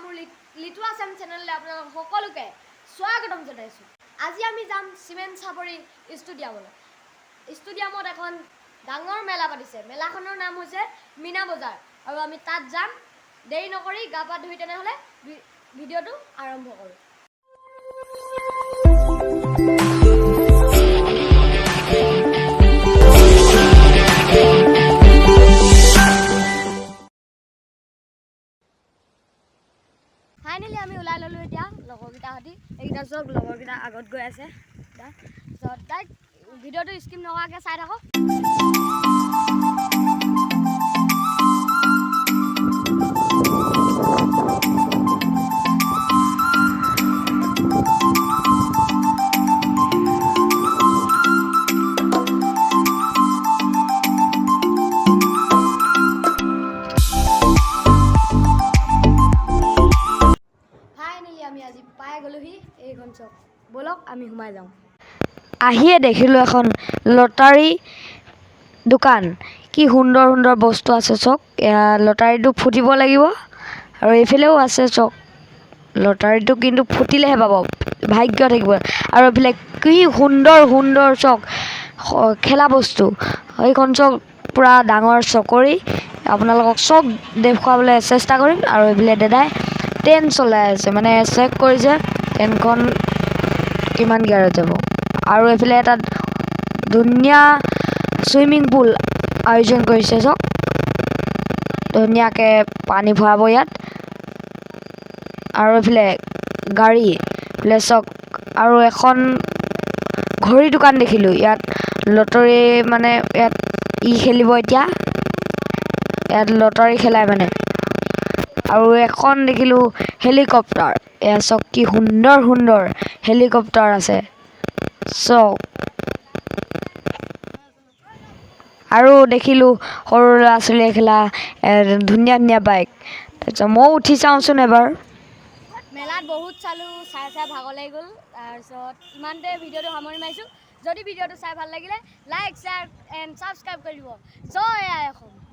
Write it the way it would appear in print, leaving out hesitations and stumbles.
মোৰ লিটু আছাম চেনেললৈ আপোনালোক সকলোকে স্বাগতম জনাইছোঁ। আজি আমি যাম চিমেন চাপৰি ষ্টেডিয়ামত এখন ডাঙৰ মেলা পাতিছে। মেলাখনৰ নাম হৈছে মীনা বজাৰ আৰু আমি তাত যাম। দেৰি নকৰি গা পা ধুই তেনেহ'লে ভিডিঅ'টো আৰম্ভ কৰোঁ। ফাইনেলি আমি ওলাই ল'লোঁ এতিয়া লগৰকেইটাৰ সৈতে। এইকেইটা চব লগৰকেইটা আগত গৈ আছে। তাৰপিছত তাইক ভিডিঅ'টো স্কিপ নোহোৱাকৈ চাই থাকক। আমি আজি পাই গ'লোহি এইখন চক। ব'লক আমি সোমাই যাওঁ। আহিয়ে দেখিলোঁ এখন লটাৰী দোকান। কি সুন্দৰ সুন্দৰ বস্তু আছে চক। লটাৰীটো ফুটিব লাগিব আৰু এইফালেও আছে চক। লটাৰীটো কিন্তু ফুটিলেহে পাব, ভাগ্য থাকিব। আৰু এইফালে কি সুন্দৰ সুন্দৰ চক খেলা বস্তু। এইখন চক পূৰা ডাঙৰ চকৰি। আপোনালোকক চব দেখুৱাবলৈ চেষ্টা কৰিম। আৰু এইফালে দাদাই ট্ৰেইন চলাই আছে, মানে চেক কৰিছে ট্ৰেইনখন কিমান গিয়াৰত যাব। আৰু এইফালে এটা ধুনীয়া চুইমিং পুল আয়োজন কৰিছে চক। ধুনীয়াকৈ পানী ভৰাব ইয়াত। আৰু এইফালে গাড়ী এইফালে চক। আৰু এখন ঘড়ী দোকান দেখিলোঁ ইয়াত। লটাৰী মানে ইয়াত খেলিব এতিয়া। ইয়াত লটাৰী খেলাই মানে। আৰু এখন দেখিলোঁ হেলিকপ্টাৰ। এয়া চক কি সুন্দৰ সুন্দৰ হেলিকপ্টাৰ আছে চক। আৰু দেখিলোঁ সৰু ল'ৰা ছোৱালীয়ে খেলা ধুনীয়া ধুনীয়া বাইক। তাৰপিছত ময়ো উঠি চাওঁচোন এবাৰ। মেলাত বহুত চালোঁ, চাই ভাগৰ লাগি গ'ল। তাৰপিছত ইমানতে ভিডিঅ'টো সামৰি মাৰিছোঁ। যদি ভিডিঅ'টো চাই ভাল লাগিলে লাইক শ্বেয়াৰ এণ্ড ছাবস্ক্ৰাইব কৰি দিব। জয় আই অসম।